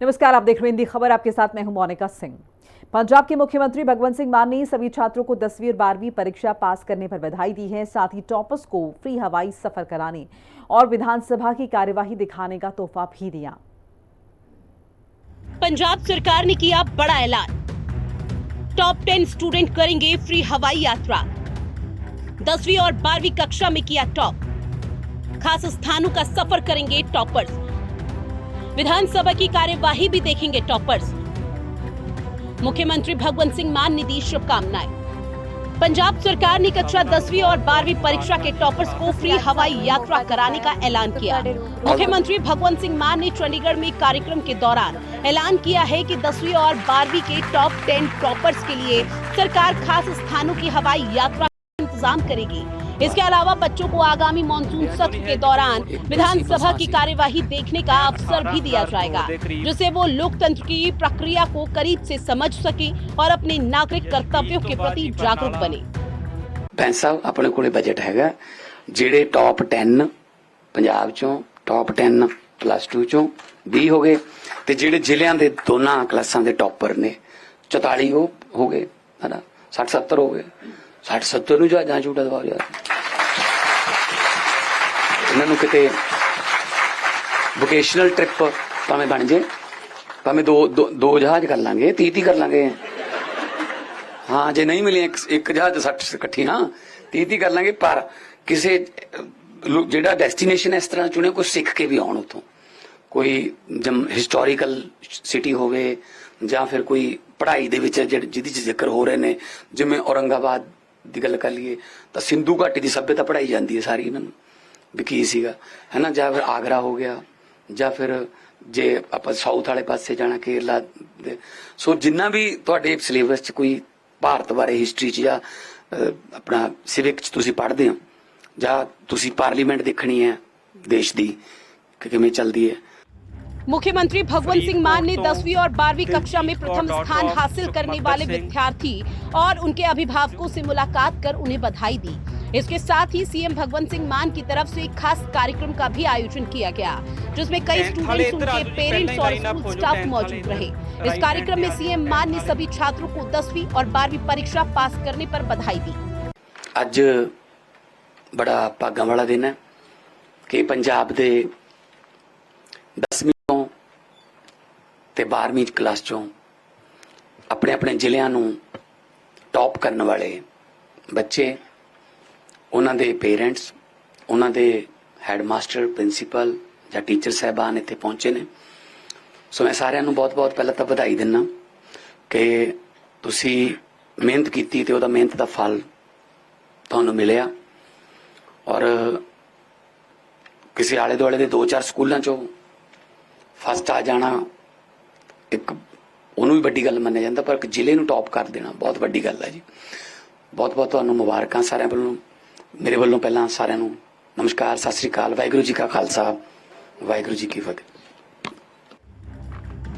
नमस्कार, आप देख रहे हैं हिंदी खबर। आपके साथ मैं हूं मोनिका सिंह। पंजाब के मुख्यमंत्री भगवंत सिंह मान ने सभी छात्रों को 10वीं और 12वीं परीक्षा पास करने पर बधाई दी है। साथ ही टॉपर्स को फ्री हवाई सफर कराने और विधानसभा की कार्यवाही दिखाने का तोहफा भी दिया। पंजाब सरकार ने किया बड़ा ऐलान, टॉप 10 स्टूडेंट करेंगे फ्री हवाई यात्रा। 10वीं और 12वीं कक्षा में किया टॉप, खास स्थानों का सफर करेंगे टॉपर्स। विधानसभा की कार्यवाही भी देखेंगे टॉपर्स। मुख्यमंत्री भगवंत सिंह मान ने दी शुभकामनाएं। पंजाब सरकार ने कक्षा 10वीं और 12वीं परीक्षा के टॉपर्स को फ्री हवाई यात्रा कराने का ऐलान किया। मुख्यमंत्री भगवंत सिंह मान ने चंडीगढ़ में कार्यक्रम के दौरान ऐलान किया है कि 10वीं और 12वीं के टॉप 10 टॉपर्स के लिए सरकार खास स्थानों की हवाई यात्रा का इंतजाम करेगी। इसके अलावा बच्चों को आगामी मानसून सत्र के दौरान विधानसभा की कार्यवाही देखने का अवसर भी दिया जाएगा, जिससे वो लोकतंत्र की प्रक्रिया को करीब से समझ सके और अपने नागरिक कर्तव्यों के प्रति जागरूक बने। बैंक साहब अपने कोले बजट हैगा जेड़े टॉप 10 पंजाब चों टॉप 10 +2 चों 20 हो गए ते जेड़े जिलियां दे दोनों क्लासां दे टॉपर ने 44 हो गए, है ना, 60-70 हो गए। 60-70 ਨੂੰ ਜਾਂ ਝੂਟਾ ਦਵਾ ਲਿਆ ਇਹਨਾਂ ਨੂੰ ਕਿਤੇ ਵੋਕੇਸ਼ਨਲ ਟ੍ਰਿਪ ਭਾਵੇਂ ਬਣ ਜੇ, ਭਾਵੇਂ ਦੋ ਜਹਾਜ਼ ਕਰ ਲਾਂਗੇ, 30 ਕਰ ਲਾਂਗੇ। ਹਾਂ ਜੇ ਨਹੀਂ ਮਿਲੇ ਇੱਕ ਜਹਾਜ਼ 60 ਇਕੱਠੀਆਂ 30 ਕਰ ਲਾਂਗੇ। ਪਰ ਕਿਸੇ ਜਿਹੜਾ ਡੈਸਟੀਨੇਸ਼ਨ ਇਸ ਤਰ੍ਹਾਂ ਚੁਣੇ ਕੋਈ ਸਿੱਖ ਕੇ ਵੀ ਆਉਣ ਉੱਥੋਂ, ਕੋਈ ਹਿਸਟੋਰੀਕਲ ਸਿਟੀ ਹੋਵੇ ਜਾਂ ਫਿਰ ਕੋਈ ਪੜ੍ਹਾਈ ਦੇ ਵਿੱਚ ਜਿਹਦੀ ਜ਼ਿਕਰ ਹੋ ਰਹੇ ਨੇ, ਜਿਵੇਂ ਔਰੰਗਾਬਾਦ ਦੀ ਗੱਲ ਕਰ ਲਈਏ ਤਾਂ ਸਿੰਧੂ ਘਾਟੀ ਦੀ ਸੱਭਿਅਤਾ ਪੜ੍ਹਾਈ ਜਾਂਦੀ ਹੈ ਸਾਰੀ ਇਹਨਾਂ ਨੂੰ ਵੀ ਕੀ ਸੀਗਾ, ਹੈ ਨਾ। ਜਾਂ ਫਿਰ ਆਗਰਾ ਹੋ ਗਿਆ, ਜਾਂ ਫਿਰ ਜੇ ਆਪਾਂ ਸਾਊਥ ਵਾਲੇ ਪਾਸੇ ਜਾਣਾ ਕੇਰਲਾ ਦੇ। ਸੋ ਜਿੰਨਾ ਵੀ ਤੁਹਾਡੇ ਸਿਲੇਬਸ 'ਚ ਕੋਈ ਭਾਰਤ ਬਾਰੇ ਹਿਸਟਰੀ 'ਚ ਜਾਂ ਆਪਣਾ ਸਿਵਿਕ 'ਚ ਤੁਸੀਂ ਪੜ੍ਹਦੇ ਹੋ, ਜਾਂ ਤੁਸੀਂ ਪਾਰਲੀਮੈਂਟ ਦੇਖਣੀ ਹੈ ਦੇਸ਼ ਦੀ ਕਿ ਕਿਵੇਂ ਚੱਲਦੀ ਹੈ। मुख्यमंत्री भगवंत सिंह मान ने 10वीं और 12वीं कक्षा में प्रथम स्थान हासिल करने वाले विद्यार्थी और उनके अभिभावकों से मुलाकात कर उन्हें बधाई दी। इसके साथ ही सीएम भगवंत सिंह मान की तरफ से एक खास कार्यक्रम का भी आयोजन किया गया, जिसमें कई स्टूडेंट्स, उनके पेरेंट्स और स्कूल स्टाफ मौजूद रहे। इस कार्यक्रम में सीएम मान ने सभी छात्रों को 10वीं और 12वीं परीक्षा पास करने पर बधाई दी। ਅੱਜ बड़ा भागां वाला दिन है कि पंजाब दे 10वीं ਤੇ 12ਵੀਂ ਕਲਾਸ ਚੋਂ ਆਪਣੇ ਆਪਣੇ ਜ਼ਿਲ੍ਹਿਆਂ ਨੂੰ ਟੌਪ ਕਰਨ ਵਾਲੇ ਬੱਚੇ, ਉਹਨਾਂ ਦੇ ਪੇਰੈਂਟਸ, ਉਹਨਾਂ ਦੇ ਹੈਡਮਾਸਟਰ, ਪ੍ਰਿੰਸੀਪਲ ਜਾਂ ਟੀਚਰ ਸਾਹਿਬਾਨ ਇੱਥੇ ਪਹੁੰਚੇ ਨੇ। ਸੋ ਮੈਂ ਸਾਰਿਆਂ ਨੂੰ ਬਹੁਤ-ਬਹੁਤ ਪਹਿਲਾਂ ਤਾਂ ਵਧਾਈ ਦਿੰਦਾ ਕਿ ਤੁਸੀਂ ਮਿਹਨਤ ਕੀਤੀ ਤੇ ਉਹਦਾ ਮਿਹਨਤ ਦਾ ਫਲ ਤੁਹਾਨੂੰ ਮਿਲਿਆ। ਔਰ ਕਿਸੇ ਆਲੇ ਦੁਆਲੇ ਦੇ 2-4 ਸਕੂਲਾਂ ਚੋਂ ਫਸਟ ਆ ਜਾਣਾ ਇੱਕ ਉਹਨੂੰ ਵੀ ਵੱਡੀ ਗੱਲ ਮੰਨਿਆ ਜਾਂਦਾ, ਪਰ ਇੱਕ ਜ਼ਿਲ੍ਹੇ ਨੂੰ ਟੌਪ ਕਰ ਦੇਣਾ ਬਹੁਤ ਵੱਡੀ ਗੱਲ ਹੈ ਜੀ। ਬਹੁਤ ਬਹੁਤ ਤੁਹਾਨੂੰ ਮੁਬਾਰਕਾਂ ਸਾਰਿਆਂ ਵੱਲੋਂ, ਮੇਰੇ ਵੱਲੋਂ ਪਹਿਲਾਂ ਸਾਰਿਆਂ ਨੂੰ ਨਮਸਕਾਰ, ਸਤਿ ਸ੍ਰੀ ਅਕਾਲ, ਵਾਹਿਗੁਰੂ ਜੀ ਕਾ ਖਾਲਸਾ, ਵਾਹਿਗुरु जी की फतेह।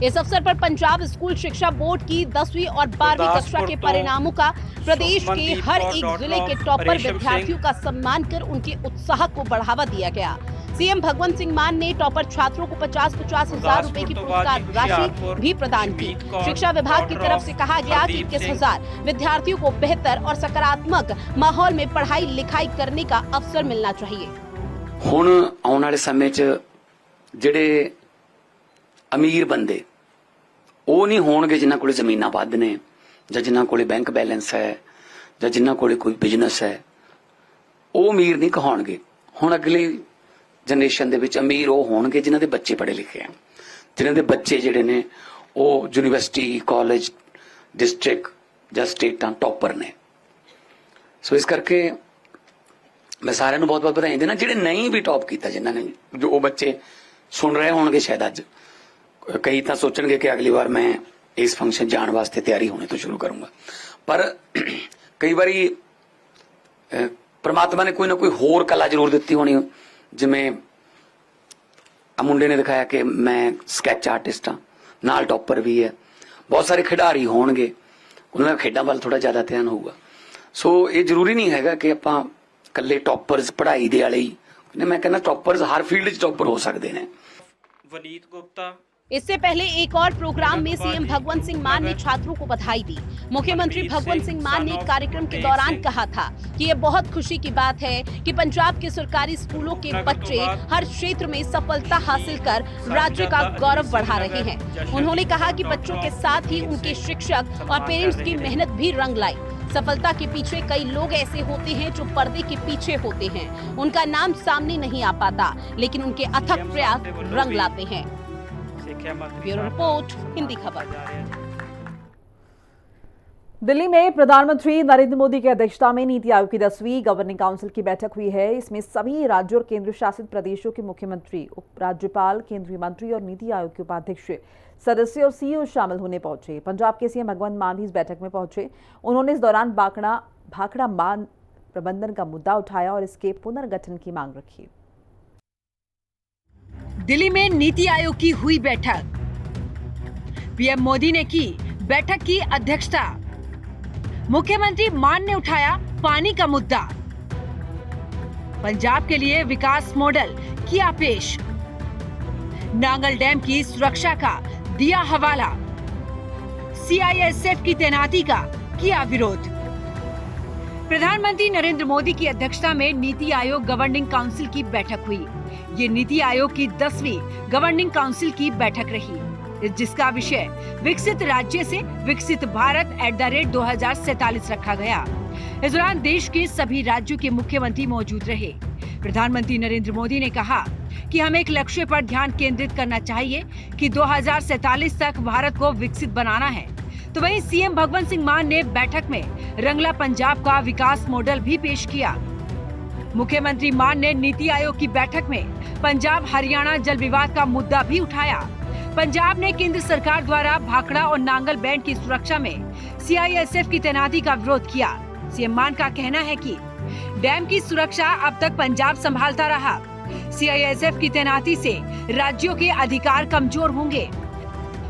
इस अवसर पर पंजाब स्कूल शिक्षा बोर्ड की 10वीं और 12वीं कक्षा के परिणामों का प्रदेश के हर एक जिले के टॉपर विद्यार्थियों का सम्मान कर उनके उत्साह को बढ़ावा दिया गया। सीएम भगवंत सिंह मान ने टॉपर छात्रों को 50-50 हजार रुपए की पुरस्कार राशि भी प्रदान की। शिक्षा विभाग की तरफ से कहा गया कि 21,000 विद्यार्थियों को बेहतर और सकारात्मक माहौल में पढ़ाई लिखाई करने का अवसर मिलना चाहिए। ਹੁਣ ਆਉਣ ਵਾਲੇ ਸਮੇਂ 'ਚ ਜਿਹੜੇ ਅਮੀਰ ਬੰਦੇ ਉਹ ਨਹੀਂ ਹੋਣਗੇ ਜਿਨ੍ਹਾਂ ਕੋਲੇ ਜ਼ਮੀਨਾਂ ਵੱਧ ਨੇ, ਜਾਂ ਜਿਨ੍ਹਾਂ ਕੋਲੇ ਬੈਂਕ ਬੈਲੈਂਸ ਹੈ, ਜਾਂ ਜਿਨ੍ਹਾਂ ਕੋਲੇ ਕੋਈ ਬਿਜ਼ਨਸ ਹੈ, ਉਹ ਅਮੀਰ ਨਹੀਂ ਕਹਾਉਣਗੇ। ਹੁਣ ਅਗਲੀ ਜਨਰੇਸ਼ਨ ਦੇ ਵਿੱਚ ਅਮੀਰ ਉਹ ਹੋਣਗੇ ਜਿਨ੍ਹਾਂ ਦੇ ਬੱਚੇ ਪੜ੍ਹੇ ਲਿਖੇ ਆ, ਜਿਨ੍ਹਾਂ ਦੇ ਬੱਚੇ ਜਿਹੜੇ ਨੇ ਉਹ ਯੂਨੀਵਰਸਿਟੀ, ਕਾਲਜ, ਡਿਸਟ੍ਰਿਕਟ ਜਾਂ ਸਟੇਟਾਂ ਟੌਪਰ ਨੇ। ਸੋ ਇਸ ਕਰਕੇ ਮੈਂ ਸਾਰਿਆਂ ਨੂੰ ਬਹੁਤ ਬਹੁਤ ਵਧਾਈ ਦੇਣਾ। ਜਿਹੜੇ ਨਹੀਂ ਵੀ ਟੌਪ ਕੀਤਾ, ਜਿਨ੍ਹਾਂ ਨੇ, ਜੋ ਉਹ ਬੱਚੇ ਸੁਣ ਰਹੇ ਹੋਣਗੇ ਸ਼ਾਇਦ ਅੱਜ, ਕਈ ਤਾਂ ਸੋਚਣਗੇ ਕਿ ਅਗਲੀ ਵਾਰ ਮੈਂ ਇਸ ਫੰਕਸ਼ਨ ਜਾਣ ਵਾਸਤੇ ਤਿਆਰੀ ਹੋਣੇ ਤੋਂ ਸ਼ੁਰੂ ਕਰੂੰਗਾ। ਪਰ ਕਈ ਵਾਰੀ ਪ੍ਰਮਾਤਮਾ ਨੇ ਕੋਈ ਨਾ ਕੋਈ ਹੋਰ ਕਲਾ ਜ਼ਰੂਰ ਦਿੱਤੀ ਹੋਣੀ, ਜਿਵੇਂ ਆ ਮੁੰਡੇ ਨੇ ਦਿਖਾਇਆ ਕਿ ਮੈਂ ਸਕੈਚ ਆਰਟਿਸਟ ਹਾਂ, ਨਾਲ ਟੌਪਰ ਵੀ ਹੈ। ਬਹੁਤ ਸਾਰੇ ਖਿਡਾਰੀ ਹੋਣਗੇ, ਉਹਨਾਂ ਦਾ ਖੇਡਾਂ ਵੱਲ ਥੋੜਾ ਜ਼ਿਆਦਾ ਧਿਆਨ ਹੋਊਗਾ। ਸੋ ਇਹ ਜ਼ਰੂਰੀ ਨਹੀਂ ਹੈਗਾ ਕਿ ਆਪਾਂ ਇਕੱਲੇ ਟੌਪਰਸ ਪੜ੍ਹਾਈ ਦੇ ਵਾਲੇ ਹੀ, ਮੈਂ ਕਹਿੰਦਾ ਟੌਪਰਸ ਹਰ ਫੀਲਡ 'ਚ ਟੌਪਰ ਹੋ ਸਕਦੇ ਨੇ। वनीत गुप्ता इससे पहले एक और प्रोग्राम में सीएम भगवंत सिंह मान ने छात्रों को बधाई दी। मुख्यमंत्री भगवंत सिंह मान ने कार्यक्रम के दौरान कहा था कि ये बहुत खुशी की बात है कि पंजाब के सरकारी स्कूलों के बच्चे हर क्षेत्र में सफलता हासिल कर राज्य का गौरव बढ़ा रहे हैं। उन्होंने कहा कि बच्चों के साथ ही उनके शिक्षक और पेरेंट्स की मेहनत भी रंग लाई। सफलता के पीछे कई लोग ऐसे होते हैं जो पर्दे के पीछे होते हैं, उनका नाम सामने नहीं आ पाता, लेकिन उनके अथक प्रयास रंग लाते हैं। ब्यूरो रिपोर्ट, हिंदी खबर। दिल्ली में प्रधानमंत्री नरेंद्र मोदी की अध्यक्षता में नीति आयोग की 10वीं गवर्निंग काउंसिल की बैठक हुई है। इसमें सभी राज्यों और केंद्र शासित प्रदेशों के मुख्यमंत्री, उपराज्यपाल, केंद्रीय मंत्री और नीति आयोग के उपाध्यक्ष, सदस्य और सीईओ शामिल होने पहुंचे। पंजाब के सीएम भगवंत मान भी इस बैठक में पहुंचे। उन्होंने इस दौरान भाखड़ा मान प्रबंधन का मुद्दा उठाया और इसके पुनर्गठन की मांग रखी। दिल्ली में नीति आयोग की हुई बैठक। पीएम मोदी ने की बैठक की अध्यक्षता। मुख्यमंत्री मान ने उठाया पानी का मुद्दा। पंजाब के लिए विकास मॉडल किया पेश। नांगल डैम की सुरक्षा का दिया हवाला। सीआईएसएफ की तैनाती का किया विरोध। प्रधानमंत्री नरेंद्र मोदी की अध्यक्षता में नीति आयोग गवर्निंग काउंसिल की बैठक हुई। ये नीति आयोग की 10वीं गवर्निंग काउंसिल की बैठक रही, जिसका विषय विकसित राज्य से विकसित भारत @2047 रखा गया। इस दौरान देश के सभी राज्यों के मुख्यमंत्री मौजूद रहे। प्रधानमंत्री नरेंद्र मोदी ने कहा कि हमें एक लक्ष्य पर ध्यान केंद्रित करना चाहिए कि 2047 तक भारत को विकसित बनाना है। तो वहीं सीएम भगवंत सिंह मान ने बैठक में रंगला पंजाब का विकास मॉडल भी पेश किया। मुख्यमंत्री मान ने नीति आयोग की बैठक में पंजाब हरियाणा जल विवाद का मुद्दा भी उठाया। पंजाब ने केंद्र सरकार द्वारा भाखड़ा और नांगल बैंड की सुरक्षा में सीआईएसएफ की तैनाती का विरोध किया। सीएम मान का कहना है कि डैम की सुरक्षा अब तक पंजाब संभालता रहा। सीआईएसएफ की तैनाती से राज्यों के अधिकार कमजोर होंगे।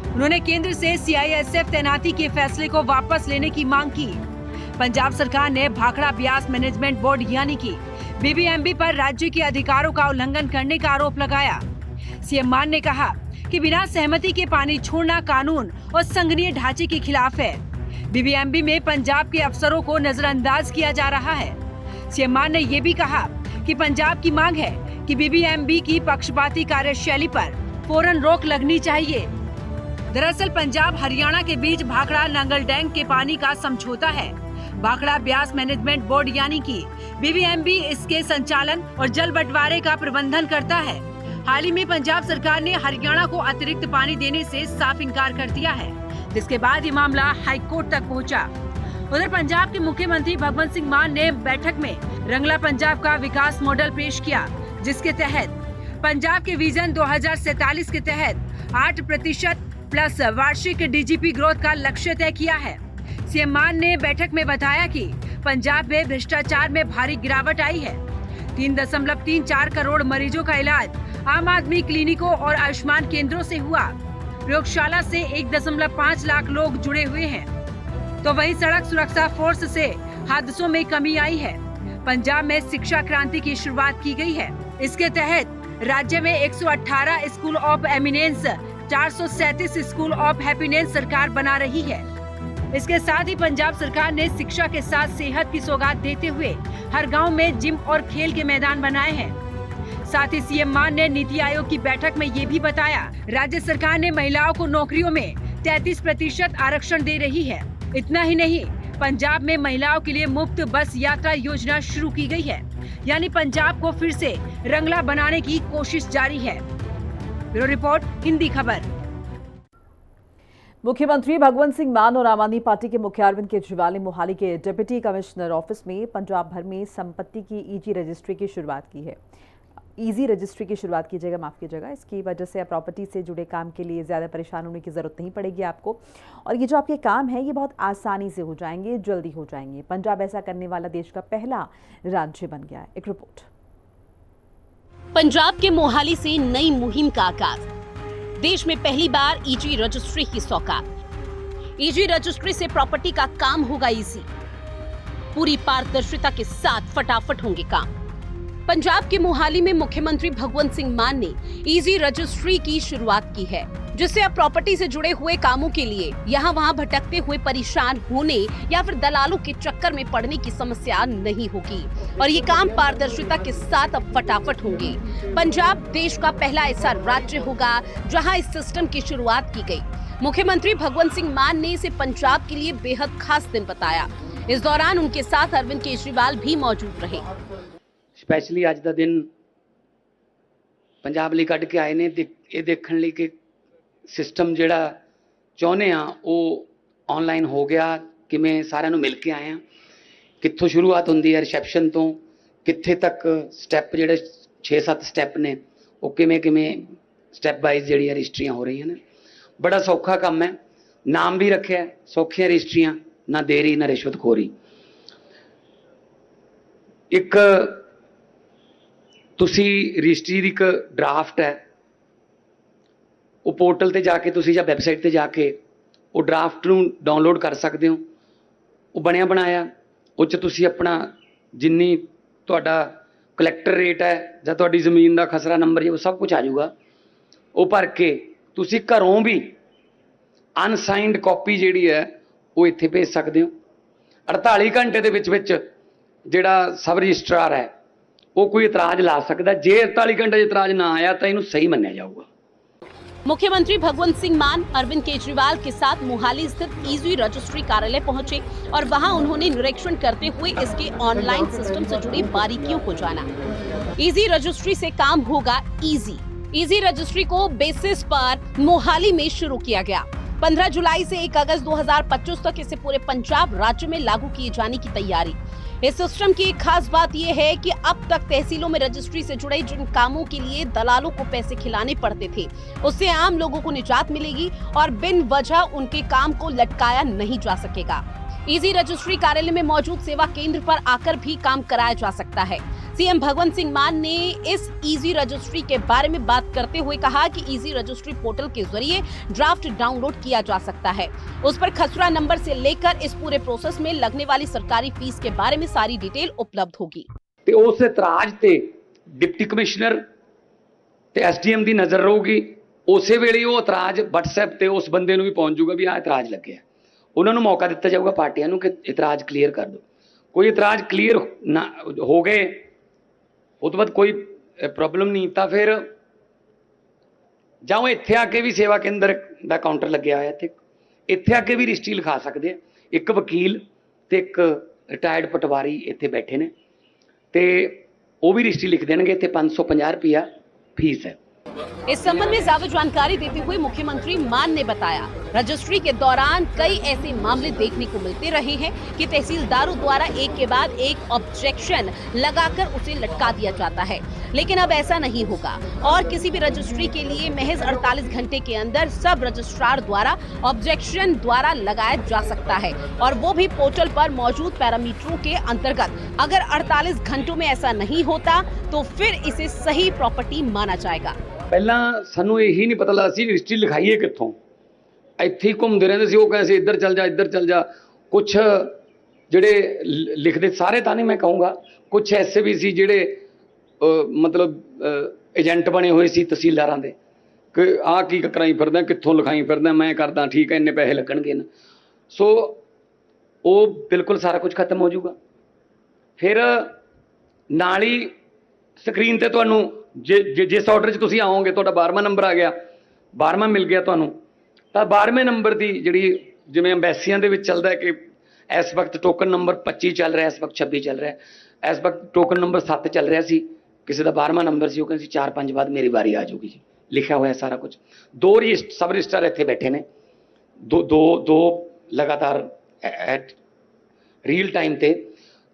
उन्होंने केंद्र से सीआईएसएफ तैनाती के फैसले को वापस लेने की मांग की। पंजाब सरकार ने भाखड़ा ब्यास मैनेजमेंट बोर्ड यानी कि बीबीएमबी पर राज्य के अधिकारों का उल्लंघन करने का आरोप लगाया। सीएम मान ने कहा कि बिना सहमति के पानी छोड़ना कानून और संघीय ढांचे के खिलाफ है। बीबीएमबी में पंजाब के अफसरों को नजरअंदाज किया जा रहा है। सीएम मान ने ये भी कहा कि पंजाब की मांग है कि बीबीएमबी की पक्षपाती कार्यशैली पर फौरन रोक लगनी चाहिए। दरअसल पंजाब हरियाणा के बीच भाखड़ा नांगल डैम के पानी का समझौता है। भाखड़ा ब्यास मैनेजमेंट बोर्ड यानी कि बीबीएमबी इसके संचालन और जल बंटवारे का प्रबंधन करता है। हाल ही में पंजाब सरकार ने हरियाणा को अतिरिक्त पानी देने से साफ इनकार कर दिया है, जिसके बाद ये मामला हाई कोर्ट तक पहुंचा। उधर पंजाब के मुख्यमंत्री भगवंत सिंह मान ने बैठक में रंगला पंजाब का विकास मॉडल पेश किया, जिसके तहत पंजाब के विजन 2047 के तहत 8% प्लस वार्षिक डीजीपी ग्रोथ का लक्ष्य तय किया है। सीएम मान ने बैठक में बताया कि पंजाब में भ्रष्टाचार में भारी गिरावट आई है। 3.34 करोड़ मरीजों का इलाज आम आदमी क्लिनिकों और आयुष्मान केंद्रों से हुआ। प्रयोगशाला से 1.5 लाख लोग जुड़े हुए हैं। तो वहीं सड़क सुरक्षा फोर्स से हादसों में कमी आई है। पंजाब में शिक्षा क्रांति की शुरुआत की गई है। इसके तहत राज्य में 118 school of eminence, 437 school of happiness सरकार बना रही है। इसके साथ ही पंजाब सरकार ने शिक्षा के साथ सेहत की सौगात देते हुए हर गांव में जिम और खेल के मैदान बनाए हैं। साथ ही सीएम मान ने नीति आयोग की बैठक में ये भी बताया, राज्य सरकार ने महिलाओं को नौकरियों में 33% आरक्षण दे रही है। इतना ही नहीं, पंजाब में महिलाओं के लिए मुफ्त बस यात्रा योजना शुरू की गई है, यानी पंजाब को फिर से रंगला बनाने की कोशिश जारी है। ब्यूरो रिपोर्ट, हिंदी खबर। मुख्यमंत्री भगवंत सिंह मान और आम आदमी पार्टी के मुख्य अरविंद केजरीवाल ने मोहाली के डिप्टी कमिश्नर ऑफिस में पंजाब भर में संपत्ति की ईजी रजिस्ट्री की शुरुआत की है। ईजी रजिस्ट्री की शुरुआत कीजिएगा, माफ कीजिएगा। इसकी वजह से प्रॉपर्टी से जुड़े काम के लिए ज़्यादा परेशान होने की ज़रूरत नहीं पड़ेगी आपको, और ये जो आपके काम है ये बहुत आसानी से हो जाएंगे, जल्दी हो जाएंगे। पंजाब ऐसा करने वाला देश का पहला राज्य बन गया है। एक रिपोर्ट। पंजाब के मोहाली से नई मुहिम का आगाज। देश में पहली बार ईजी रजिस्ट्री की सौगात। ईजी रजिस्ट्री से प्रॉपर्टी का काम होगा इजी। पूरी पारदर्शिता के साथ फटाफट होंगे काम। पंजाब के मोहाली में मुख्यमंत्री भगवंत सिंह मान ने ईजी रजिस्ट्री की शुरुआत की है। जिससे अब प्रॉपर्टी से जुड़े हुए कामों के लिए यहाँ वहाँ भटकते हुए परेशान होने या फिर दलालों के चक्कर में पड़ने की समस्या नहीं होगी और ये काम पारदर्शिता के साथ अब फटाफट होंगे। पंजाब देश का पहला ऐसा राज्य होगा जहाँ इस सिस्टम की शुरुआत की गई। मुख्यमंत्री भगवंत सिंह मान ने इसे पंजाब के लिए बेहद खास दिन बताया। इस दौरान उनके साथ अरविंद केजरीवाल भी मौजूद रहे। स्पैशली अज का दिन पंजाब लिए कढ़ के आए ने ये देखने लिए कि सिस्टम जिहड़ा चाहुंदे आ वो ऑनलाइन हो गया, किवें सारिਆਂ ਨੂੰ मिल के आए हैं, कित्थों शुरुआत होंदी है रिसैप्शन तो कित्थे तक स्टैप जिहड़े 6-7 स्टैप ने वो किवें स्टैप वाइज जिहड़ी रजिस्ट्रियां हो रही ने। बड़ा सौखा काम है, नाम भी रखे है सौखियां रजिस्ट्रियां, ना देरी ना रिश्वतखोरी। एक तुसी रजिस्ट्री दी एक ड्राफ्ट है वो पोर्टल ते जाके तुसी या वैबसाइट ते जाके वो ड्राफ्ट नूं डाउनलोड कर सकते हो। वो बनया बनाया वो च तुसी अपना जिन्नी तुहाडा कलैक्टर रेट है जां तुहाडी ज़मीन दा खसरा नंबर है वो सब कुछ आ जाऊगा। वो भर के तुसी घरों भी अनसाइंड कॉपी जिहड़ी है वो इत्थे भेज सकते हो। 48 घंटे दे विच जिहड़ा सब रजिस्ट्रार है वो कोई इतराज ला सकता। जे 48 घंटे इतराज ना आया तो इनू सही मन्निया जाऊगा। मुख्यमंत्री भगवंत सिंह मान अरविंद केजरीवाल के साथ मोहाली स्थित ईजी रजिस्ट्री कार्यालय पहुंचे और वहां उन्होंने निरीक्षण करते हुए इसके ऑनलाइन सिस्टम से जुड़ी बारीकियों को जाना। ईजी रजिस्ट्री से काम होगा इजी रजिस्ट्री को बेसिस पर मोहाली में शुरू किया गया। 15 जुलाई से 1 अगस्त 2025 तक इसे पूरे पंजाब राज्य में लागू किए जाने की तैयारी। इस सिस्टम की एक खास बात यह है कि अब तक तहसीलों में रजिस्ट्री से जुड़े जिन कामों के लिए दलालों को पैसे खिलाने पड़ते थे उससे आम लोगों को निजात मिलेगी और बिन वजह उनके काम को लटकाया नहीं जा सकेगा। इजी रजिस्ट्री कार्यालय में मौजूद सेवा केंद्र पर आकर भी काम कराया जा सकता है। सीएम भगवंत सिंह मान ने इस इजी रजिस्ट्री के बारे में बात करते हुए कहा कि इजी रजिस्ट्री पोर्टल के जरिए ड्राफ्ट डाउनलोड किया जा सकता है। उस पर खसरा नंबर से लेकर इस पूरे प्रोसेस में लगने वाली सरकारी फीस के बारे में सारी डिटेल उपलब्ध होगी। ते उस इतराज ते डिप्टी कमिश्नर ते एसडीएम दी नजर रहूगी। उसे वेले वो इतराज WhatsApp ते उस बंदे नूं भी पहुंच जाऊगा भी आ इतराज लगे। उन्होंने मौका दिता जाऊगा पार्टियां नूं कि इतराज क्लीयर कर दो। कोई इतराज क्लीयर ना हो गए उस तो बाद कोई प्रॉब्लम नहीं तो फिर जाओ इत्थे आके भी सेवा केंद्र का काउंटर लग्या होया इत्थे आके भी रजिस्ट्री लिखा सकते हैं। एक वकील ते एक रिटायर्ड पटवारी इत्थे बैठे ने ते वो भी रजिस्ट्री लिख देंगे। इत्थे 550 रुपया फीस है। इस संबंध में ज्यादा जानकारी देते हुए मुख्यमंत्री मान ने बताया, रजिस्ट्री के दौरान कई ऐसे मामले देखने को मिलते रहे हैं कि तहसीलदारों द्वारा एक के बाद एक ऑब्जेक्शन लगाकर उसे लटका दिया जाता है, लेकिन अब ऐसा नहीं होगा और किसी भी रजिस्ट्री के लिए महज 48 घंटे के अंदर सब रजिस्ट्रार द्वारा ऑब्जेक्शन द्वारा लगाया जा सकता है और वो भी पोर्टल पर मौजूद पैरामीटरों के अंतर्गत। अगर 48 घंटों में ऐसा नहीं होता तो फिर इसे सही प्रॉपर्टी माना जाएगा। पहला सानू यही नहीं पता लगता सी रजिस्ट्री लिखाइए कित्थों, ਇੱਥੇ ही घूमते रहते सी। वो कहते इधर चल जा। कुछ ਜਿਹੜੇ लिखते सारे ਤਾਂ नहीं मैं कहूँगा, कुछ ऐसे भी सी ਜਿਹੜੇ मतलब एजेंट बने हुए सी तहसीलदारां दे कि आ की कराई फिरदा, कित्थों लिखाई फिरदा, मैं करदा ठीक है इन्ने पैसे लगणगे ना। सो वो बिल्कुल सारा कुछ खत्म हो जाऊगा। फिर नाल ही स्क्रीन ते तुहानू जिस ऑर्डर च तुसीं आओगे तुहाडा 12वां नंबर आ गया, 12वां मिल गया तुहानू तो 12वें नंबर की जिहड़ी जिवें अंबैसियां दे विच चलदा है कि इस वक्त टोकन नंबर 25 चल रहा है, इस वक्त 26 चल रहा है, इस वक्त टोकन नंबर 7 चल रहा सी, किसी का 12वां नंबर सी, वो कहते 4-5 बाद मेरी बारी आ जाऊगी जी। लिखा हुआ है सारा कुछ। 2 सब रजिस्ट्रार इत्थे बैठे ने, दो लगातार एट रील टाइम ते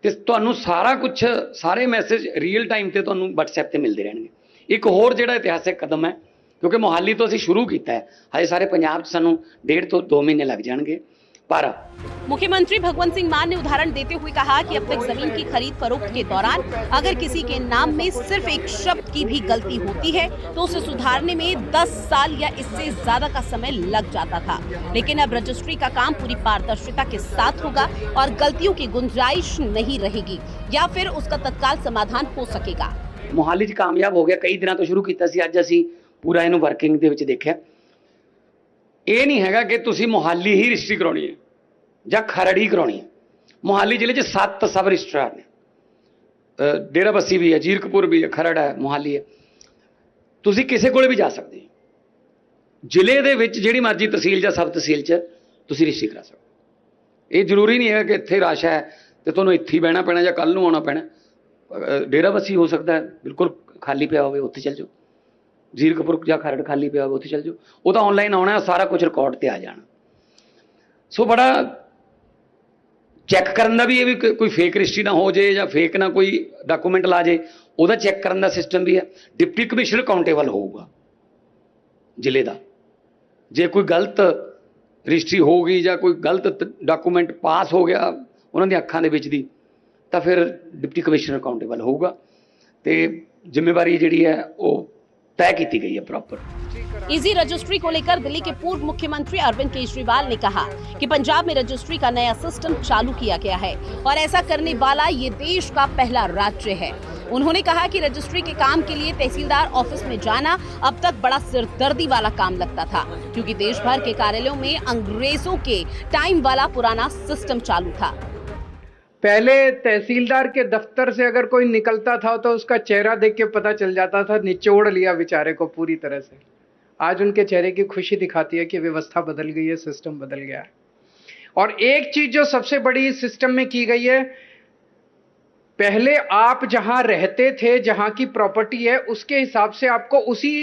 तुहानू सारा कुछ सारे मैसेज रीयल टाइम ते तुहानू WhatsApp ते मिलते रहणगे। एक होर जिहड़ा इतिहासिक कदम है क्योंकि मोहाली तो असीं शुरू किया है, हजे सारे पंजाब सानू 1.5 to 2 महीने लग जाएंगे। पर मुख्यमंत्री भगवंत सिंह मान ने उदाहरण देते हुए कहा कि अब तक जमीन की खरीद फरोख्त के दौरान अगर किसी के नाम में सिर्फ एक शब्द की भी गलती होती है तो उसे सुधारने में 10 साल या इससे ज्यादा का समय लग जाता था, लेकिन अब रजिस्ट्री का काम पूरी पारदर्शिता के साथ होगा और गलतियों की गुंजाइश नहीं रहेगी या फिर उसका तत्काल समाधान हो सकेगा। मोहाली च कामयाब हो गया, कई दिनों तो शुरू किया सी, अज असीं पूरा इनू वर्किंग दे विच देखिया। ਇਹ ਨਹੀਂ ਹੈਗਾ ਕਿ ਤੁਸੀਂ ਮੁਹਾਲੀ ਹੀ ਰਜਿਸਟਰੀ ਕਰਾਉਣੀ ਹੈ ਜਾਂ ਖਰੜ ਹੀ ਕਰਾਉਣੀ ਹੈ। ਮੁਹਾਲੀ ਜ਼ਿਲ੍ਹੇ 'ਚ 7 ਸਬ ਰਜਿਸਟਰਾਰ ਨੇ, ਡੇਰਾ ਬੱਸੀ ਵੀ ਹੈ, ਜੀਰਕਪੁਰ ਵੀ ਹੈ, ਖਰੜ ਹੈ, ਮੁਹਾਲੀ ਹੈ। ਤੁਸੀਂ ਕਿਸੇ ਕੋਲੇ ਵੀ ਜਾ ਸਕਦੇ ਹੋ। ਜ਼ਿਲ੍ਹੇ ਦੇ ਵਿੱਚ ਜਿਹੜੀ ਮਰਜ਼ੀ ਤਹਿਸੀਲ ਜਾਂ ਸਬ ਤਹਿਸੀਲ 'ਚ ਤੁਸੀਂ ਰਜਿਸਟਰੀ ਕਰਾ ਸਕਦੇ ਹੋ। ਇਹ ਜ਼ਰੂਰੀ ਨਹੀਂ ਹੈ ਕਿ ਇੱਥੇ ਰਸ਼ ਹੈ ਤੇ ਤੁਹਾਨੂੰ ਇੱਥੇ ਹੀ ਬਹਿਣਾ ਪੈਣਾ ਜਾਂ ਕੱਲ੍ਹ ਨੂੰ ਆਉਣਾ ਪੈਣਾ। ਡੇਰਾ ਬੱਸੀ ਹੋ ਸਕਦਾ ਹੈ ਬਿਲਕੁਲ ਖਾਲੀ ਪਿਆ ਹੋਵੇ, ਉੱਥੇ ਚੱਲ ਜਾਓ। ਜੀਰਕਪੁਰ ਜਾਂ ਖਰੜ ਖਾਲੀ ਪਿਆ ਹੋਵੇ, ਉੱਥੇ ਚੱਲ ਜਾਓ। ਉਹ ਤਾਂ ਆਨਲਾਈਨ ਆਉਣਾ, ਸਾਰਾ ਕੁਝ ਰਿਕਾਰਡ ਤੇ ਆ ਜਾਣਾ। ਸੋ ਬੜਾ ਚੈੱਕ ਕਰਨ ਦਾ ਵੀ ਇਹ ਵੀ ਕੋਈ ਫੇਕ ਰਜਿਸਟਰੀ ਨਾ ਹੋ ਜੇ ਜਾਂ ਫੇਕ ਨਾ ਕੋਈ ਡਾਕੂਮੈਂਟ ਲਾ ਜੇ, ਉਹਦਾ ਚੈੱਕ ਕਰਨ ਦਾ ਸਿਸਟਮ ਵੀ ਹੈ। ਡਿਪਟੀ ਕਮਿਸ਼ਨਰ ਅਕਾਊਂਟੇਬਲ ਹੋਊਗਾ ਜ਼ਿਲ੍ਹੇ ਦਾ। ਜੇ ਕੋਈ ਗਲਤ ਰਜਿਸਟਰੀ ਹੋ ਗਈ ਜਾਂ ਕੋਈ ਗਲਤ ਡਾਕੂਮੈਂਟ ਪਾਸ ਹੋ ਗਿਆ ਉਹਨਾਂ ਦੀ ਅੱਖਾਂ ਦੇ ਵਿੱਚ ਦੀ, ਤਾਂ ਫਿਰ ਡਿਪਟੀ ਕਮਿਸ਼ਨਰ ਅਕਾਊਂਟੇਬਲ ਹੋਊਗਾ ਤੇ ਜ਼ਿੰਮੇਵਾਰੀ ਜਿਹੜੀ ਹੈ ਉਹ तय की गई है प्रॉपर। इजी रजिस्ट्री को लेकर दिल्ली के पूर्व मुख्यमंत्री अरविंद केजरीवाल ने कहा कि पंजाब में रजिस्ट्री का नया सिस्टम चालू किया गया है और ऐसा करने वाला ये देश का पहला राज्य है। उन्होंने कहा कि रजिस्ट्री के काम के लिए तहसीलदार ऑफिस में जाना अब तक बड़ा सिरदर्दी वाला काम लगता था, क्योंकि देश भर के कार्यालयों में अंग्रेजों के टाइम वाला पुराना सिस्टम चालू था। पहले तहसीलदार के दफ्तर से अगर कोई निकलता था तो उसका चेहरा देख के पता चल जाता था, निचोड़ लिया बेचारे को पूरी तरह से। आज उनके चेहरे की खुशी दिखाती है कि व्यवस्था बदल गई है, सिस्टम बदल गया है। और एक चीज जो सबसे बड़ी इस सिस्टम में की गई है, पहले आप जहां रहते थे, जहां की प्रॉपर्टी है, उसके हिसाब से आपको उसी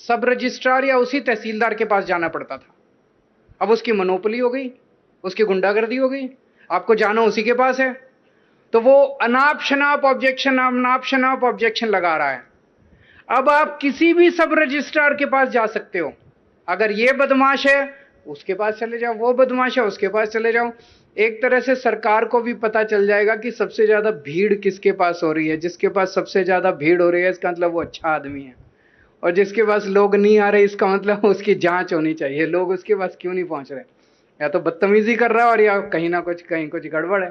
सब रजिस्ट्रार या उसी तहसीलदार के पास जाना पड़ता था। अब उसकी मोनोपोली हो गई, उसकी गुंडागर्दी हो गई, आपको जाना उसी के पास है। तो वो अनाप शनाप ऑब्जेक्शन लगा रहा है। अब आप किसी भी सब रजिस्ट्रार के पास जा सकते हो। अगर ये बदमाश है उसके पास चले जाओ, वो बदमाश है उसके पास चले जाओ। एक तरह से सरकार को भी पता चल जाएगा कि सबसे ज्यादा भीड़ किसके पास हो रही है। जिसके पास सबसे ज्यादा भीड़ हो रही है इसका मतलब वो अच्छा आदमी है, और जिसके पास लोग नहीं आ रहे इसका मतलब उसकी जांच होनी चाहिए, लोग उसके पास क्यों नहीं पहुंच रहे, या तो बदतमीजी कर रहा है और या कहीं कुछ गड़बड़ है।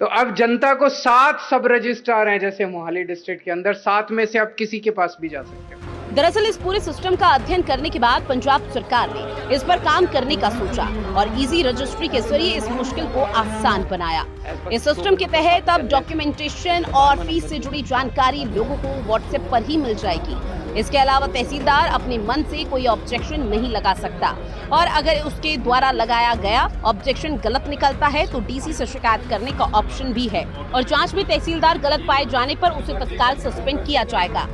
तो अब जनता को 7 सब रजिस्ट्रार हैं, जैसे मोहाली डिस्ट्रिक्ट के अंदर 7 में से आप किसी के पास भी जा सकते हो। दरअसल इस पूरे सिस्टम का अध्ययन करने के बाद पंजाब सरकार ने इस पर काम करने का सोचा और इजी रजिस्ट्री के जरिए इस मुश्किल को आसान बनाया। इस सिस्टम के तहत अब डॉक्यूमेंटेशन और फीस से जुड़ी जानकारी लोगों को व्हाट्सएप पर ही मिल जाएगी। इसके अलावा तहसीलदार अपने मन से कोई ऑब्जेक्शन नहीं लगा सकता, और अगर उसके द्वारा लगाया गया ऑब्जेक्शन गलत निकलता है तो डीसी से शिकायत करने का ऑप्शन भी है, और जांच में तहसीलदार गलत पाए जाने पर उसे तत्काल सस्पेंड किया जाएगा।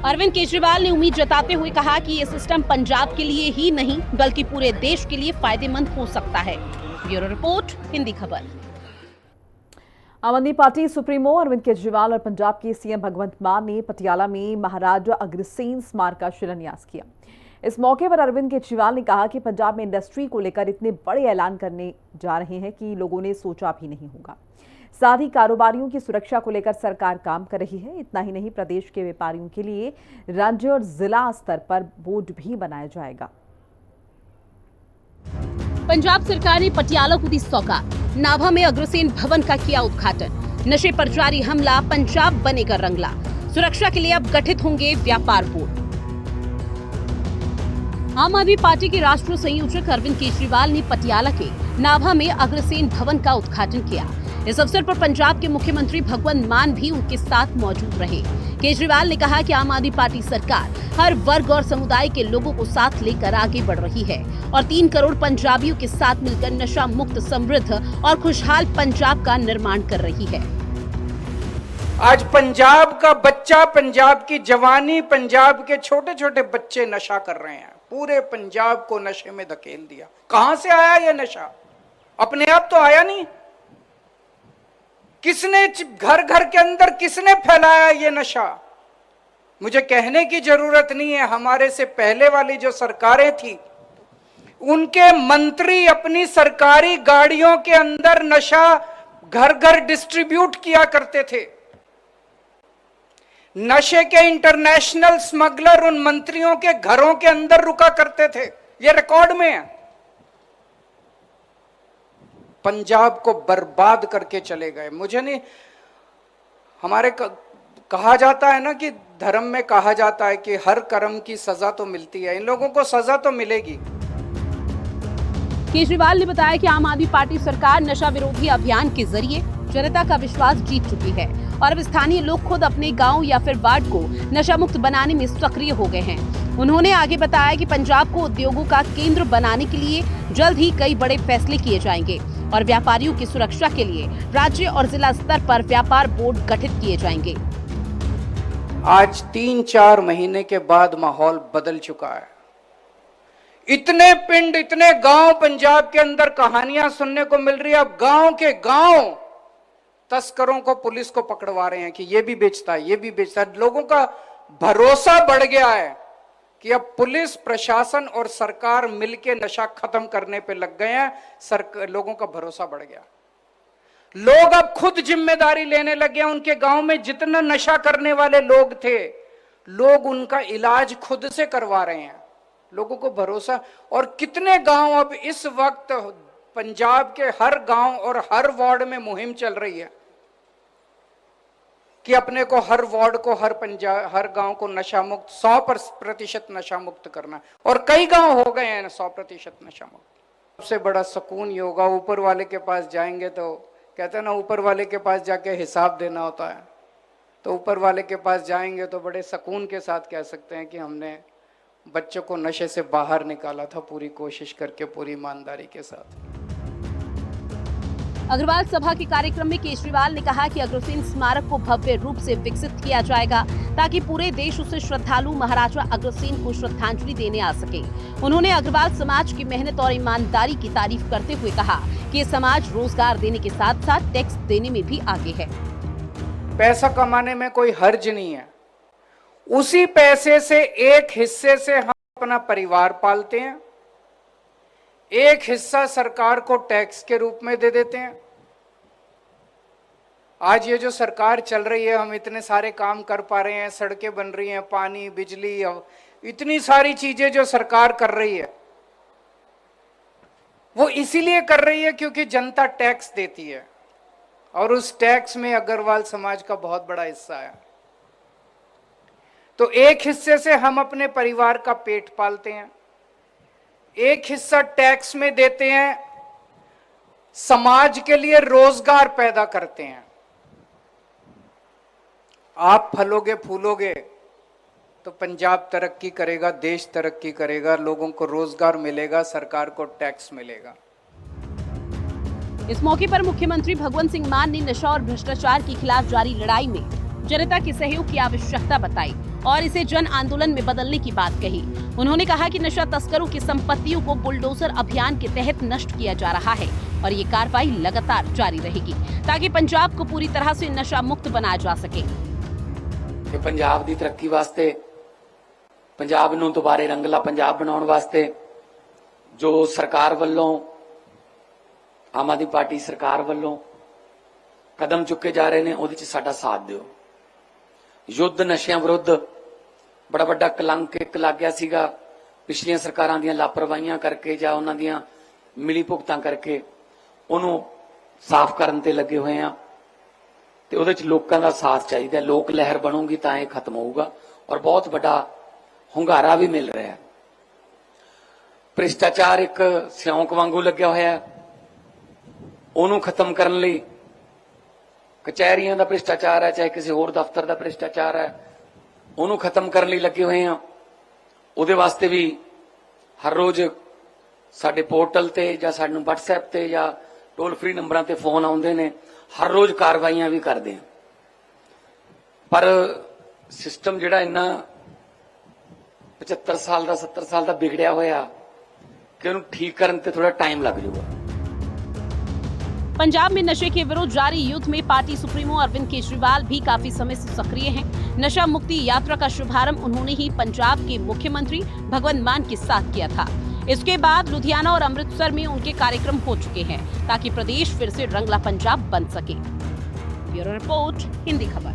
अरविंद केजरीवाल ने उम्मीद जताते हुए कहा कि ये सिस्टम पंजाब के लिए ही नहीं बल्कि पूरे देश के लिए फायदेमंद हो सकता है। ब्यूरो रिपोर्ट, हिंदी खबर। आम आदमी पार्टी सुप्रीमो अरविंद केजरीवाल और पंजाब के सीएम भगवंत मान ने पटियाला में महाराजा अग्रसेन स्मारक का शिलान्यास किया। इस मौके पर अरविंद केजरीवाल ने कहा कि पंजाब में इंडस्ट्री को लेकर इतने बड़े ऐलान करने जा रहे हैं कि लोगों ने सोचा भी नहीं होगा। साथ ही कारोबारियों की सुरक्षा को लेकर सरकार काम कर रही है। इतना ही नहीं, प्रदेश के व्यापारियों के लिए राज्य और जिला स्तर पर बोर्ड भी बनाया जाएगा। पंजाब सरकार ने पटियाला को दी सौगात। नाभा में अग्रसेन भवन का किया उद्घाटन। नशे पर जारी हमला, पंजाब बनेगा रंगला। सुरक्षा के लिए अब गठित होंगे व्यापार बोर्ड। आम आदमी पार्टी के राष्ट्रीय संयोजक अरविंद केजरीवाल ने पटियाला के नाभा में अग्रसेन भवन का उद्घाटन किया। इस अवसर पर पंजाब के मुख्यमंत्री भगवंत मान भी उनके साथ मौजूद रहे। केजरीवाल ने कहा कि आम आदमी पार्टी सरकार हर वर्ग और समुदाय के लोगों को साथ लेकर आगे बढ़ रही है और 3 करोड़ पंजाबियों के साथ मिलकर नशा मुक्त, समृद्ध और खुशहाल पंजाब का निर्माण कर रही है। आज पंजाब का बच्चा, पंजाब की जवानी, पंजाब के छोटे छोटे बच्चे नशा कर रहे हैं। पूरे पंजाब को नशे में धकेल दिया। कहां से आया ये नशा? अपने आप तो आया नहीं। किसने घर घर के अंदर किसने फैलाया ये नशा? मुझे कहने की जरूरत नहीं है। हमारे से पहले वाली जो सरकारें थी उनके मंत्री अपनी सरकारी गाड़ियों के अंदर नशा घर घर डिस्ट्रीब्यूट किया करते थे। नशे के इंटरनेशनल स्मगलर उन मंत्रियों के घरों के अंदर रुका करते थे। ये रिकॉर्ड में है। पंजाब को बर्बाद करके चले गए। मुझे नहीं, हमारे कहा जाता है ना कि धर्म में कहा जाता है कि हर कर्म की सजा तो मिलती है। इन लोगों को सजा तो मिलेगी। केजरीवाल ने बताया कि आम आदमी पार्टी सरकार नशा विरोधी अभियान के जरिए जनता का विश्वास जीत चुकी है और अब स्थानीय लोग खुद अपने गांव या फिर वार्ड को नशा मुक्त बनाने में सक्रिय हो गए हैं। उन्होंने आगे बताया कि पंजाब को उद्योगों का केंद्र बनाने के लिए जल्द ही कई बड़े फैसले किए जाएंगे और व्यापारियों की सुरक्षा के लिए राज्य और जिला स्तर पर व्यापार बोर्ड गठित किए जाएंगे। आज 3-4 महीने के बाद माहौल बदल चुका है। इतने पिंड, इतने गांव पंजाब के अंदर कहानियां सुनने को मिल रही है। अब गांव के गांव तस्करों को पुलिस को पकड़वा रहे हैं कि ये भी बेचता है, ये भी बेचता है। लोगों का भरोसा बढ़ गया है कि अब पुलिस प्रशासन और सरकार मिलके नशा खत्म करने पे लग गए हैं। लोगों का भरोसा बढ़ गया। लोग अब खुद जिम्मेदारी लेने लगे हैं। उनके गांव में जितना नशा करने वाले लोग थे, लोग उनका इलाज खुद से करवा रहे हैं। लोगों को भरोसा। और कितने गांव अब इस वक्त पंजाब के हर गांव और हर वार्ड में मुहिम चल रही है कि अपने को हर वार्ड को, हर गांव को नशा मुक्त 100% नशा मुक्त करना। और कई गांव हो गए हैं 100% नशा मुक्त। सबसे बड़ा सुकून ये होगा, ऊपर वाले के पास जाएंगे तो कहते हैं ना, ऊपर वाले के पास जाके हिसाब देना होता है। तो ऊपर वाले के पास जाएंगे तो बड़े सुकून के साथ कह सकते हैं कि हमने बच्चों को नशे से बाहर निकाला था, पूरी कोशिश करके, पूरी ईमानदारी के साथ। अग्रवाल सभा के कार्यक्रम में केजरीवाल ने कहा कि अग्रसेन स्मारक को भव्य रूप से विकसित किया जाएगा ताकि पूरे देश उसे श्रद्धालु महाराजा अग्रसेन को श्रद्धांजलि देने आ सके। उन्होंने अग्रवाल समाज की मेहनत और ईमानदारी की तारीफ करते हुए कहा कि ये समाज रोजगार देने के साथ साथ टैक्स देने में भी आगे है। पैसा कमाने में कोई हर्ज नहीं है। उसी पैसे से एक हिस्से से हम अपना परिवार पालते हैं, एक हिस्सा सरकार को टैक्स के रूप में दे देते हैं। आज ये जो सरकार चल रही है, हम इतने सारे काम कर पा रहे हैं, सड़कें बन रही हैं, पानी, बिजली, इतनी सारी चीजें जो सरकार कर रही है, वो इसीलिए कर रही है क्योंकि जनता टैक्स देती है और उस टैक्स में अग्रवाल समाज का बहुत बड़ा हिस्सा है। तो एक हिस्से से हम अपने परिवार का पेट पालते हैं, एक हिस्सा टैक्स में देते हैं, समाज के लिए रोजगार पैदा करते हैं। आप फलोगे फूलोगे तो पंजाब तरक्की करेगा, देश तरक्की करेगा, लोगों को रोजगार मिलेगा, सरकार को टैक्स मिलेगा। इस मौके पर मुख्यमंत्री भगवंत सिंह मान ने नशा और भ्रष्टाचार के खिलाफ जारी लड़ाई में जनता के सहयोग की आवश्यकता बताई और इसे जन आंदोलन में बदलने की बात कही। उन्होंने कहा कि नशा तस्करों की संपत्तियों को बुलडोजर अभियान के तहत नष्ट किया जा रहा है और ये कार्रवाई लगातार जारी रहेगी ताकि पंजाब को पूरी तरह से नशा मुक्त बनाया जा सके। पंजाब की तरक्की वास्ते, पंजाब नूं दोबारे रंगला पंजाब बनाउण वास्ते जो सरकार वल्लों, आम आदमी पार्टी सरकार वल्लों कदम चुके जा रहे हैं, उहदे च साडा साथ दिओ। युद्ध नशियां विरुद्ध बड़ा वड्डा कलंक एक लग गया सीगा पिछलियां सरकारां दीयां लापरवाहियां करके जां उन्हां दीयां मिली भुगतां करके उहनूं साफ करन ते लगे होए आ ते उहदे च लोकां दा साथ चाहीदा। लोक लहर बनूगी तां इह खत्म होऊगा और बहुत वड्डा हुंगारा भी मिल रहा है। भ्रिष्टाचार एक सिਉਂਕ वांगू लग्या होया, उहनूं खत्म करन लई कचहरियां दा भ्रिष्टाचार है, चाहे किसी होर दफ्तर दा भ्रिष्टाचार है, उहनूं खत्म करन लई लगे होए आ। उहदे वास्ते भी हर रोज साडे पोर्टल ते जां सानूं WhatsApp ते जां टोल फ्री नंबरां ते फोन आउंदे ने, हर रोज कार्रवाइयां भी करदे आ। पर सिस्टम जिहड़ा इन्ना 75 साल का 70 साल का बिगड़िया होया कि उन्हें ठीक करने ते थोड़ा टाइम लग जाऊगा। पंजाब में नशे के विरुद्ध जारी युद्ध में पार्टी सुप्रीमो अरविंद केजरीवाल भी काफी समय से सक्रिय हैं। नशा मुक्ति यात्रा का शुभारंभ उन्होंने ही पंजाब के मुख्यमंत्री भगवंत मान के साथ किया था। इसके बाद लुधियाना और अमृतसर में उनके कार्यक्रम हो चुके हैं ताकि प्रदेश फिर से रंगला पंजाब बन सके। ब्यूरो रिपोर्ट, हिंदी खबर।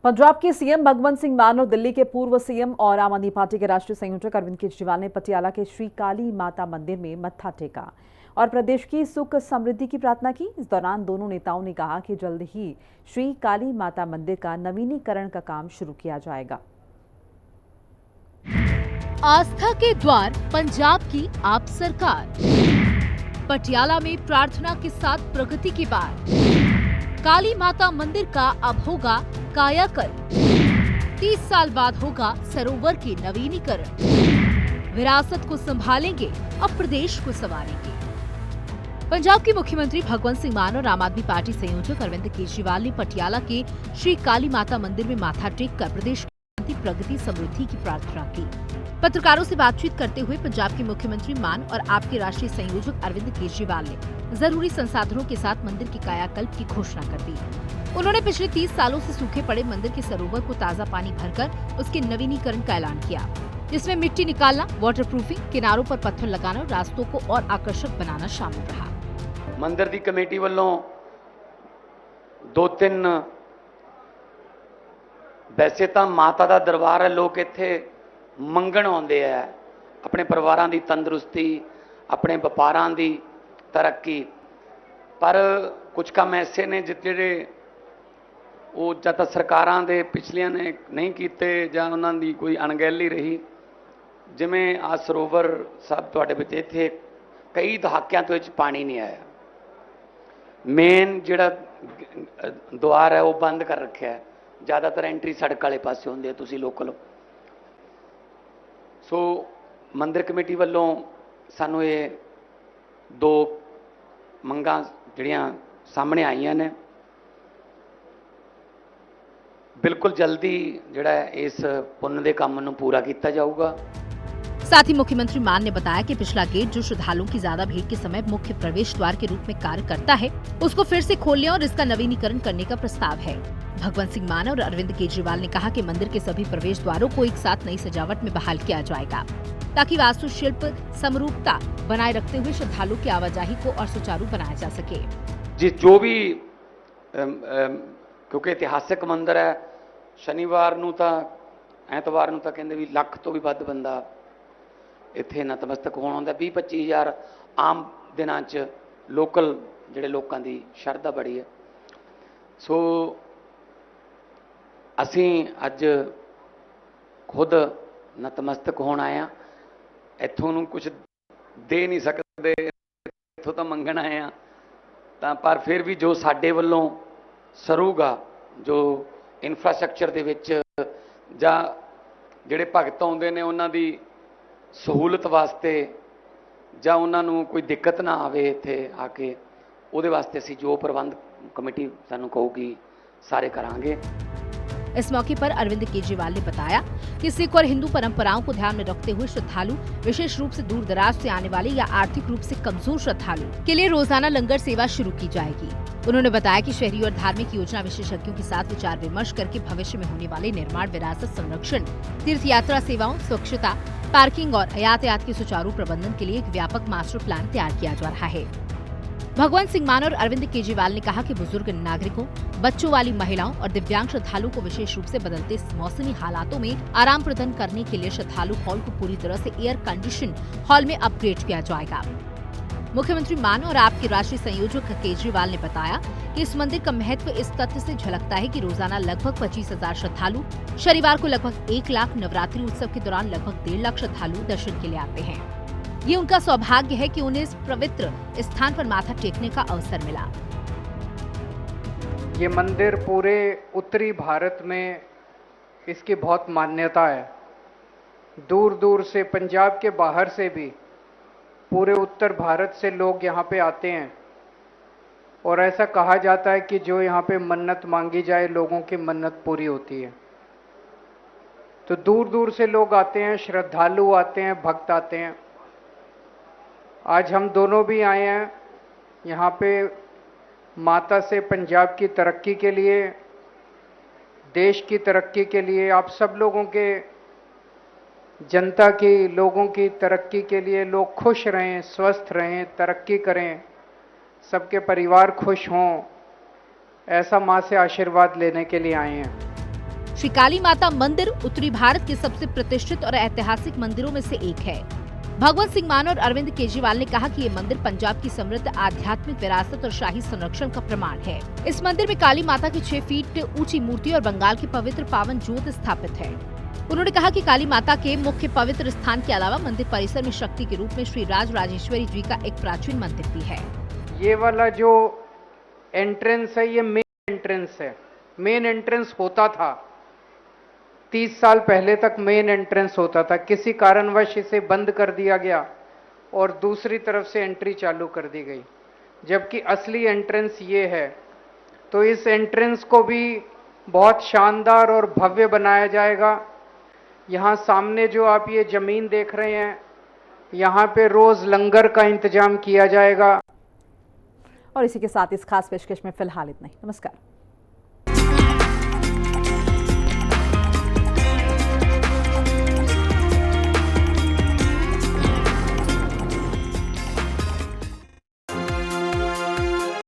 पंजाब के सीएम भगवंत सिंह मान और दिल्ली के पूर्व सीएम और आम आदमी पार्टी के राष्ट्रीय संयोजक अरविंद केजरीवाल ने पटियाला के श्री काली माता मंदिर में मत्था टेका और प्रदेश की सुख समृद्धि की प्रार्थना की। इस दौरान दोनों नेताओं ने कहा कि जल्द ही श्री काली माता मंदिर का नवीनीकरण का काम शुरू किया जाएगा। आस्था के द्वार पंजाब की आप सरकार। पटियाला में प्रार्थना के साथ प्रगति की बात। काली माता मंदिर का अब होगा कायाकल्प। 30 साल बाद होगा सरोवर के नवीनीकरण। विरासत को संभालेंगे, अब प्रदेश को संवारेंगे। पंजाब के मुख्यमंत्री भगवंत सिंह मान और आम आदमी पार्टी संयोजक अरविंद केजरीवाल ने पटियाला के श्री काली माता मंदिर में माथा टेक कर प्रदेश की प्रगति समृद्धि की प्रार्थना की। पत्रकारों से बातचीत करते हुए पंजाब के मुख्यमंत्री मान और आपके राष्ट्रीय संयोजक अरविंद केजरीवाल ने जरूरी संसाधनों के साथ मंदिर की कायाकल्प की घोषणा कर दी। उन्होंने पिछले 30 सालों से सूखे पड़े मंदिर के सरोवर को ताज़ा पानी भरकर उसके नवीनीकरण का ऐलान किया, जिसमें मिट्टी निकालना, वाटरप्रूफिंग, किनारों पर पत्थर लगाना और रास्तों को और आकर्षक बनाना शामिल रहा। ਮੰਦਰ ਦੀ ਕਮੇਟੀ ਵੱਲੋਂ 2-3 ਵੈਸੇ ਤਾਂ ਮਾਤਾ ਦਾ ਦਰਬਾਰ ਹੈ, ਲੋਕ ਇੱਥੇ ਮੰਗਣ ਆਉਂਦੇ ਆ ਆਪਣੇ ਪਰਿਵਾਰਾਂ ਦੀ ਤੰਦਰੁਸਤੀ, ਆਪਣੇ ਵਪਾਰਾਂ ਦੀ ਤਰੱਕੀ, ਪਰ ਕੁਝ ਕੰਮ ਐਸੇ ਨੇ ਜਿਹੜੇ ਉਹ ਜਾਂ ਤਾਂ ਸਰਕਾਰਾਂ ਦੇ ਪਿਛਲੀਆਂ ਨੇ ਨਹੀਂ ਕੀਤੇ ਜਾਂ ਉਹਨਾਂ ਦੀ ਕੋਈ ਅਣਗਹਿਲੀ ਰਹੀ। ਜਿਵੇਂ ਆ ਸਰੋਵਰ ਸਾਹਿਬ ਤੁਹਾਡੇ ਵਿੱਚ ਇੱਥੇ ਕਈ ਦਹਾਕਿਆਂ ਤੋਂ ਇਹ 'ਚ ਪਾਣੀ ਨਹੀਂ ਆਇਆ। ਮੇਨ ਜਿਹੜਾ ਦੁਆਰ ਹੈ ਉਹ ਬੰਦ ਕਰ ਰੱਖਿਆ ਹੈ, ਜ਼ਿਆਦਾਤਰ ਐਂਟਰੀ ਸੜਕ ਵਾਲੇ ਪਾਸੇ ਹੁੰਦੀ ਹੈ, ਤੁਸੀਂ ਲੋਕਲ। ਸੋ ਮੰਦਿਰ ਕਮੇਟੀ ਵੱਲੋਂ ਸਾਨੂੰ ਇਹ 2 ਮੰਗਾਂ ਜਿਹੜੀਆਂ ਸਾਹਮਣੇ ਆਈਆਂ ਨੇ, ਬਿਲਕੁਲ ਜਲਦੀ ਜਿਹੜਾ ਇਸ ਪੁੰਨ ਦੇ ਕੰਮ ਨੂੰ ਪੂਰਾ ਕੀਤਾ ਜਾਊਗਾ। साथ ही मुख्यमंत्री मान ने बताया कि पिछला गेट जो श्रद्धालुओं की ज्यादा भीड़ के समय मुख्य प्रवेश द्वार के रूप में कार्य करता है, उसको फिर से खोलने और इसका नवीनीकरण करने का प्रस्ताव है। भगवंत सिंह मान और अरविंद केजरीवाल ने कहा कि मंदिर के सभी प्रवेश द्वारों को एक साथ नई सजावट में बहाल किया जाएगा, ताकि वास्तुशिल्प समरूपता बनाए रखते हुए श्रद्धालुओं की आवाजाही को और सुचारू बनाया जा सके। जो भी क्योंकि इतिहासिक मंदिर है, शनिवार नूं तां ऐतवार नूं तां कहंदे भी ਲੱਖ ਤੋਂ ਵੀ ਵੱਧ ਬੰਦਾ ਇੱਥੇ ਨਤਮਸਤਕ ਹੋਣ ਆਉਂਦਾ। 20-25 ਹਜ਼ਾਰ ਆਮ ਦਿਨਾਂ 'ਚ ਲੋਕਲ ਜਿਹੜੇ ਲੋਕਾਂ ਦੀ ਸ਼ਰਧਾ ਬੜੀ ਹੈ। ਸੋ ਅਸੀਂ ਅੱਜ ਖੁਦ ਨਤਮਸਤਕ ਹੋਣ ਆਏ ਹਾਂ। ਇੱਥੋਂ ਨੂੰ ਕੁਝ ਦੇ ਨਹੀਂ ਸਕਦੇ, ਇੱਥੋਂ ਤਾਂ ਮੰਗਣ ਆਏ ਹਾਂ, ਤਾਂ ਪਰ ਫਿਰ ਵੀ ਜੋ ਸਾਡੇ ਵੱਲੋਂ ਸਰੂਗਾ, ਜੋ ਇਨਫਰਾਸਟ੍ਰਕਚਰ ਦੇ ਵਿੱਚ ਜਾਂ ਜਿਹੜੇ ਭਗਤ ਆਉਂਦੇ ਨੇ ਉਹਨਾਂ ਦੀ सहूलत वास्ते ਜਾਂ ਉਹਨਾਂ ਨੂੰ ਕੋਈ ਦਿੱਕਤ ਨਾ ਆਵੇ ਇੱਥੇ ਆ ਕੇ, ਉਹਦੇ ਵਾਸਤੇ ਅਸੀਂ ਜੋ ਪ੍ਰਬੰਧ ਕਮੇਟੀ ਸਾਨੂੰ ਕਹੂਗੀ ਸਾਰੇ ਕਰਾਂਗੇ। इस मौके पर अरविंद केजरीवाल ने बताया कि सिख और हिंदू परंपराओं को ध्यान में रखते हुए श्रद्धालु, विशेष रूप से दूर दराज से आने वाले या आर्थिक रूप से कमजोर श्रद्धालु के लिए रोजाना लंगर सेवा शुरू की जाएगी। उन्होंने बताया कि शहरी और धार्मिक योजना विशेषज्ञों के साथ विचार विमर्श करके भविष्य में होने वाले निर्माण, विरासत संरक्षण, तीर्थ यात्रा सेवाओं, स्वच्छता, पार्किंग और यातायात के सुचारू प्रबंधन के लिए एक व्यापक मास्टर प्लान तैयार किया जा रहा है। भगवंत सिंह मान और अरविंद केजरीवाल ने कहा कि बुजुर्ग नागरिकों, बच्चों वाली महिलाओं और दिव्यांग श्रद्धालुओं को विशेष रूप से बदलते मौसमी हालातों में आराम प्रदान करने के लिए श्रद्धालु हॉल को पूरी तरह से एयर कंडीशन हॉल में अपग्रेड किया जाएगा। मुख्यमंत्री मान और आपके राष्ट्रीय संयोजक केजरीवाल ने बताया कि इस मंदिर का महत्व इस तथ्य से झलकता है कि रोजाना लगभग 25,000 श्रद्धालु, शनिवार को लगभग 1 लाख, नवरात्रि उत्सव के दौरान लगभग 1.5 लाख श्रद्धालु दर्शन के लिए आते हैं। ये उनका सौभाग्य है कि उन्हें इस पवित्र स्थान पर माथा टेकने का अवसर मिला। ये मंदिर पूरे उत्तरी भारत में इसकी बहुत मान्यता है। दूर दूर से, पंजाब के बाहर से भी पूरे उत्तर भारत से लोग यहाँ पे आते हैं और ऐसा कहा जाता है कि जो यहाँ पे मन्नत मांगी जाए लोगों की मन्नत पूरी होती है। तो दूर दूर से लोग आते हैं, श्रद्धालु आते हैं, भक्त आते हैं। आज हम दोनों भी आए हैं यहाँ पे माता से पंजाब की तरक्की के लिए, देश की तरक्की के लिए, आप सब लोगों के, जनता की, लोगों की तरक्की के लिए, लोग खुश रहें, स्वस्थ रहें, तरक्की करें, सबके परिवार खुश हों, ऐसा माँ से आशीर्वाद लेने के लिए आए हैं। श्री काली माता मंदिर उत्तरी भारत के सबसे प्रतिष्ठित और ऐतिहासिक मंदिरों में से एक है। भगवंत सिंह मान और अरविंद केजरीवाल ने कहा कि ये मंदिर पंजाब की समृद्ध आध्यात्मिक विरासत और शाही संरक्षण का प्रमाण है। इस मंदिर में काली माता की 6 फीट ऊंची मूर्ति और बंगाल की पवित्र पावन ज्योत स्थापित है। उन्होंने कहा कि काली माता के मुख्य पवित्र स्थान के अलावा मंदिर परिसर में शक्ति के रूप में श्री राज राजेश्वरी जी का एक प्राचीन मंदिर भी है। ये वाला जो एंट्रेंस है ये मेन एंट्रेंस है। मेन एंट्रेंस होता था 30 साल पहले तक मेन एंट्रेंस होता था, किसी कारणवश इसे बंद कर दिया गया और दूसरी तरफ से एंट्री चालू कर दी गई, जबकि असली एंट्रेंस ये है। तो इस एंट्रेंस को भी बहुत शानदार और भव्य बनाया जाएगा। यहाँ सामने जो आप ये जमीन देख रहे हैं, यहाँ पे रोज लंगर का इंतजाम किया जाएगा। और इसी के साथ इस खास पेशकश में फिलहाल इतना ही। नमस्कार।